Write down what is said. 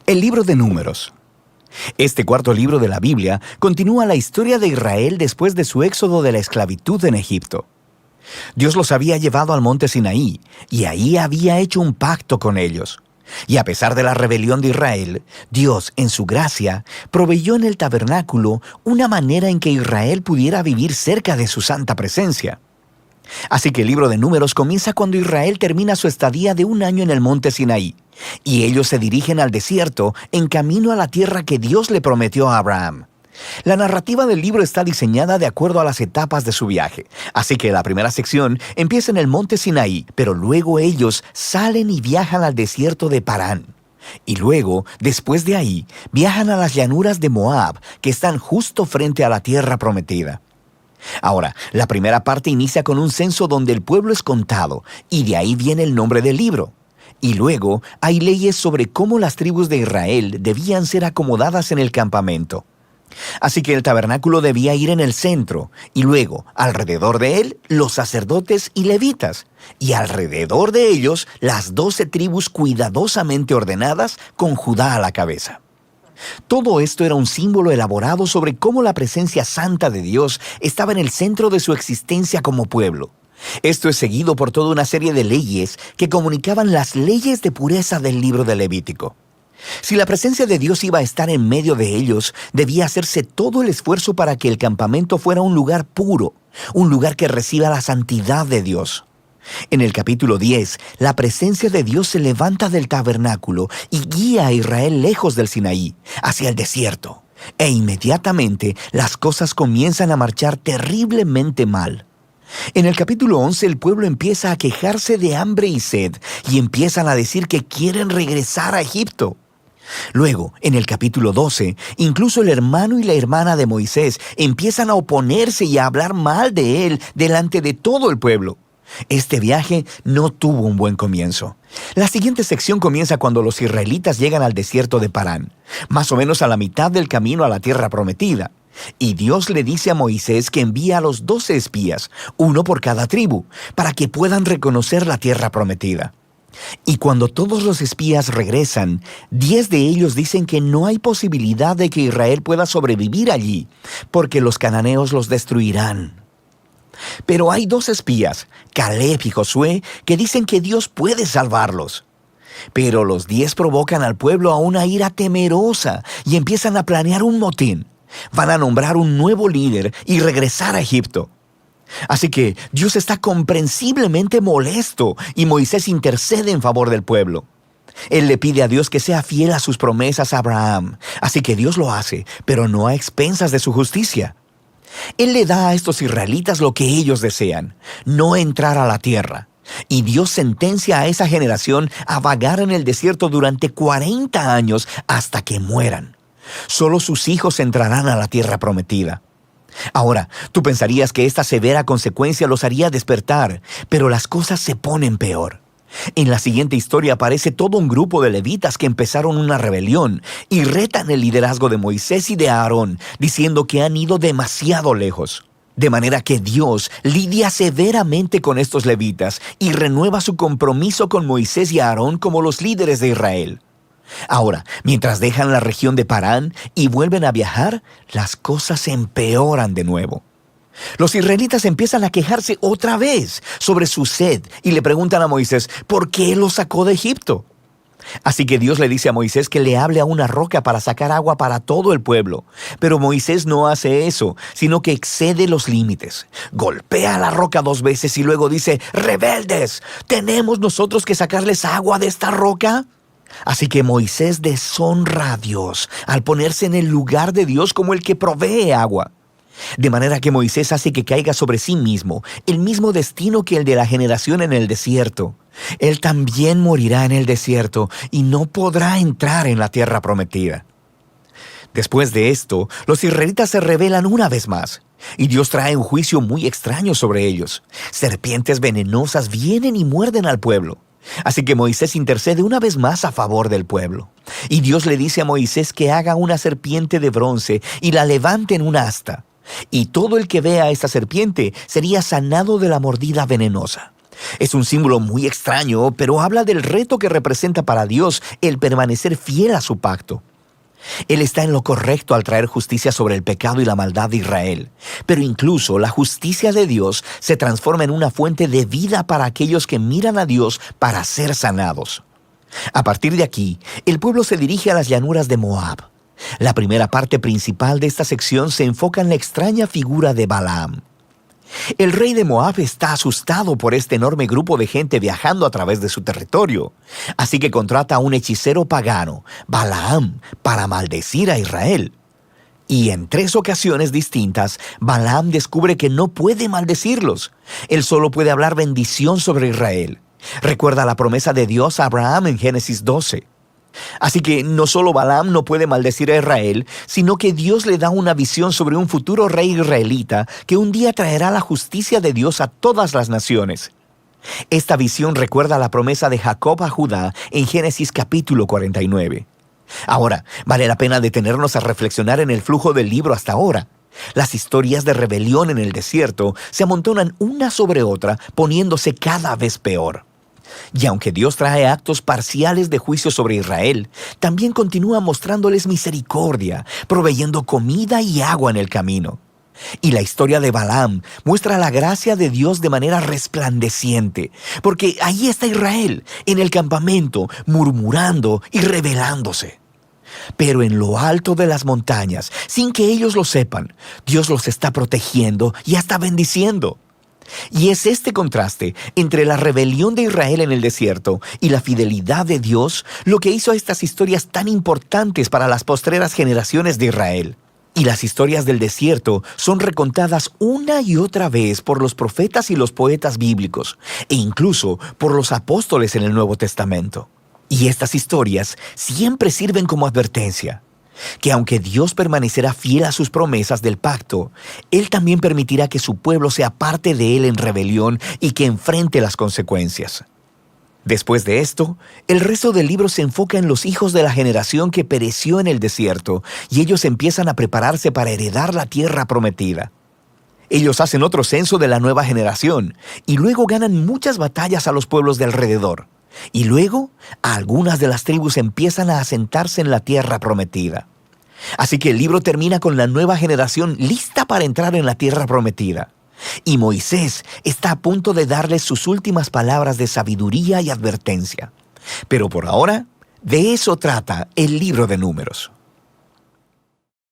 El libro de Números. Este cuarto libro de la Biblia continúa la historia de Israel después de su éxodo de la esclavitud en Egipto. Dios los había llevado al monte Sinaí y ahí había hecho un pacto con ellos. Y a pesar de la rebelión de Israel, Dios, en su gracia, proveyó en el tabernáculo una manera en que Israel pudiera vivir cerca de su santa presencia. Así que el libro de Números comienza cuando Israel termina su estadía de 1 año en el monte Sinaí, y ellos se dirigen al desierto en camino a la tierra que Dios le prometió a Abraham. La narrativa del libro está diseñada de acuerdo a las etapas de su viaje, así que la primera sección empieza en el monte Sinaí, pero luego ellos salen y viajan al desierto de Parán. Y luego, después de ahí, viajan a las llanuras de Moab, que están justo frente a la tierra prometida. Ahora, la primera parte inicia con un censo donde el pueblo es contado, y de ahí viene el nombre del libro. Y luego hay leyes sobre cómo las tribus de Israel debían ser acomodadas en el campamento. Así que el tabernáculo debía ir en el centro, y luego, alrededor de él, los sacerdotes y levitas, y alrededor de ellos, las 12 tribus cuidadosamente ordenadas con Judá a la cabeza. Todo esto era un símbolo elaborado sobre cómo la presencia santa de Dios estaba en el centro de su existencia como pueblo. Esto es seguido por toda una serie de leyes que comunicaban las leyes de pureza del libro de Levítico. Si la presencia de Dios iba a estar en medio de ellos, debía hacerse todo el esfuerzo para que el campamento fuera un lugar puro, un lugar que reciba la santidad de Dios. En el capítulo 10, la presencia de Dios se levanta del tabernáculo y guía a Israel lejos del Sinaí, hacia el desierto. E inmediatamente las cosas comienzan a marchar terriblemente mal. En el capítulo 11 el pueblo empieza a quejarse de hambre y sed y empiezan a decir que quieren regresar a Egipto. Luego, en el capítulo 12, incluso el hermano y la hermana de Moisés empiezan a oponerse y a hablar mal de él delante de todo el pueblo. Este viaje no tuvo un buen comienzo. La siguiente sección comienza cuando los israelitas llegan al desierto de Parán, más o menos a la mitad del camino a la tierra prometida. Y Dios le dice a Moisés que envía a los 12 espías, uno por cada tribu, para que puedan reconocer la tierra prometida. Y cuando todos los espías regresan, 10 de ellos dicen que no hay posibilidad de que Israel pueda sobrevivir allí, porque los cananeos los destruirán. Pero hay 2 espías, Caleb y Josué, que dicen que Dios puede salvarlos. Pero los 10 provocan al pueblo a una ira temerosa y empiezan a planear un motín. Van a nombrar un nuevo líder y regresar a Egipto. Así que Dios está comprensiblemente molesto y Moisés intercede en favor del pueblo. Él le pide a Dios que sea fiel a sus promesas a Abraham. Así que Dios lo hace, pero no a expensas de su justicia. Él le da a estos israelitas lo que ellos desean, no entrar a la tierra. Y Dios sentencia a esa generación a vagar en el desierto durante 40 años hasta que mueran. Solo sus hijos entrarán a la tierra prometida. Ahora, tú pensarías que esta severa consecuencia los haría despertar, pero las cosas se ponen peor. En la siguiente historia aparece todo un grupo de levitas que empezaron una rebelión y retan el liderazgo de Moisés y de Aarón, diciendo que han ido demasiado lejos. De manera que Dios lidia severamente con estos levitas y renueva su compromiso con Moisés y Aarón como los líderes de Israel. Ahora, mientras dejan la región de Parán y vuelven a viajar, las cosas se empeoran de nuevo. Los israelitas empiezan a quejarse otra vez sobre su sed y le preguntan a Moisés, ¿por qué los sacó de Egipto? Así que Dios le dice a Moisés que le hable a una roca para sacar agua para todo el pueblo. Pero Moisés no hace eso, sino que excede los límites. Golpea la roca 2 veces y luego dice, ¡rebeldes! ¿Tenemos nosotros que sacarles agua de esta roca? Así que Moisés deshonra a Dios al ponerse en el lugar de Dios como el que provee agua. De manera que Moisés hace que caiga sobre sí mismo el mismo destino que el de la generación en el desierto. Él también morirá en el desierto y no podrá entrar en la tierra prometida. Después de esto, los israelitas se rebelan una vez más, y Dios trae un juicio muy extraño sobre ellos. Serpientes venenosas vienen y muerden al pueblo. Así que Moisés intercede una vez más a favor del pueblo. Y Dios le dice a Moisés que haga una serpiente de bronce y la levante en una asta. Y todo el que vea a esta serpiente sería sanado de la mordida venenosa. Es un símbolo muy extraño, pero habla del reto que representa para Dios el permanecer fiel a su pacto. Él está en lo correcto al traer justicia sobre el pecado y la maldad de Israel, pero incluso la justicia de Dios se transforma en una fuente de vida para aquellos que miran a Dios para ser sanados. A partir de aquí, el pueblo se dirige a las llanuras de Moab. La primera parte principal de esta sección se enfoca en la extraña figura de Balaam. El rey de Moab está asustado por este enorme grupo de gente viajando a través de su territorio, así que contrata a un hechicero pagano, Balaam, para maldecir a Israel. Y en 3 ocasiones distintas, Balaam descubre que no puede maldecirlos. Él solo puede hablar bendición sobre Israel. Recuerda la promesa de Dios a Abraham en Génesis 12. Así que no solo Balaam no puede maldecir a Israel, sino que Dios le da una visión sobre un futuro rey israelita que un día traerá la justicia de Dios a todas las naciones. Esta visión recuerda la promesa de Jacob a Judá en Génesis capítulo 49. Ahora, vale la pena detenernos a reflexionar en el flujo del libro hasta ahora. Las historias de rebelión en el desierto se amontonan una sobre otra, poniéndose cada vez peor. Y aunque Dios trae actos parciales de juicio sobre Israel, también continúa mostrándoles misericordia, proveyendo comida y agua en el camino. Y la historia de Balaam muestra la gracia de Dios de manera resplandeciente, porque ahí está Israel, en el campamento, murmurando y rebelándose. Pero en lo alto de las montañas, sin que ellos lo sepan, Dios los está protegiendo y hasta bendiciendo. Y es este contraste entre la rebelión de Israel en el desierto y la fidelidad de Dios lo que hizo a estas historias tan importantes para las postreras generaciones de Israel. Y las historias del desierto son recontadas una y otra vez por los profetas y los poetas bíblicos, e incluso por los apóstoles en el Nuevo Testamento. Y estas historias siempre sirven como advertencia, que aunque Dios permanecerá fiel a sus promesas del pacto, Él también permitirá que su pueblo sea parte de Él en rebelión y que enfrente las consecuencias. Después de esto, el resto del libro se enfoca en los hijos de la generación que pereció en el desierto, y ellos empiezan a prepararse para heredar la tierra prometida. Ellos hacen otro censo de la nueva generación, y luego ganan muchas batallas a los pueblos de alrededor. Y luego, algunas de las tribus empiezan a asentarse en la tierra prometida. Así que el libro termina con la nueva generación lista para entrar en la tierra prometida. Y Moisés está a punto de darles sus últimas palabras de sabiduría y advertencia. Pero por ahora, de eso trata el libro de Números.